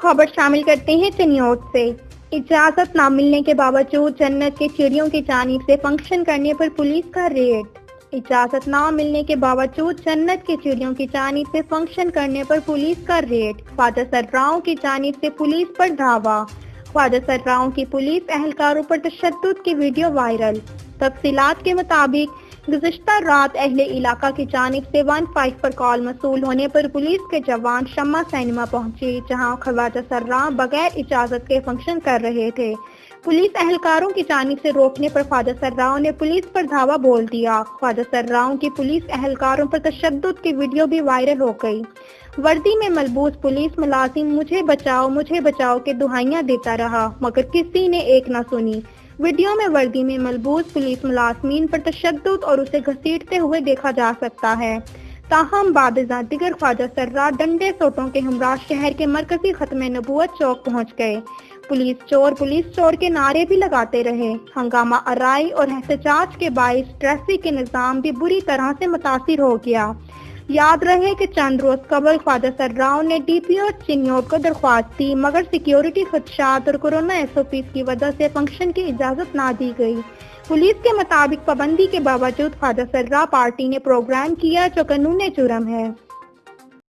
खबर शामिल करते हैं चिन्योट से। इजाजत न मिलने के बावजूद जन्नत के चिड़ियों की जानिब से फंक्शन करने पर पुलिस का रेड। इजाजत न मिलने के बावजूद जन्नत के चिड़ियों की जानिब से फंक्शन करने पर पुलिस का रेड। ख्वाजा सर्राओं की जानिब से पुलिस पर धावा। ख्वाजा सर्राओं की पुलिस एहलकारों पर तशद्दुद की वीडियो वायरल। तफसीलात के मुताबिक गुज़िश्ता रात अहले इलाका की जानिब से 15 पर कॉल मसूल होने पर पुलिस के जवान शम्मा सिनेमा पहुंचे, जहां ख्वाजा सर्रा बगैर इजाजत के फंक्शन कर रहे थे। पुलिस एहलकारों की जानिब से रोकने पर ख्वाजा सर्राओं ने पुलिस पर धावा बोल दिया। ख्वाजा सर्राओं की पुलिस एहलकारों पर तशद्दुद की वीडियो भी वायरल हो गई। वर्दी में मलबूस पुलिस मुलाजिम मुझे बचाओ के दुहाइयां देता रहा, मगर किसी ने एक न सुनी। वीडियो में वर्दी में मलबूस पुलिस मुलाजमीन पर तशद्दुद और उसे घसीटते हुए देखा जा सकता है। ताहम बादशाह दिगर ख्वाजा सर्रा डंडे सोटों के हमरा शहर के मरकजी खत्म नबूवत चौक पहुंच गए। पुलिस चोर के नारे भी लगाते रहे। हंगामा आराई और एहतजाज के बाइस ट्रैफिक के निज़ाम भी बुरी तरह से मुतासिर हो गया। याद रहे कि चंद रोज कबल ख्वाजा सर्राओं ने डीपीओ चिन्योट को दरख्वास्त दी, मगर सिक्योरिटी खदशात और कोरोना एसओपी की वजह से फंक्शन की इजाजत ना दी गई। पुलिस के मुताबिक पाबंदी के बावजूद ख्वाजा सर्रा पार्टी ने प्रोग्राम किया, जो कानून जुर्म है।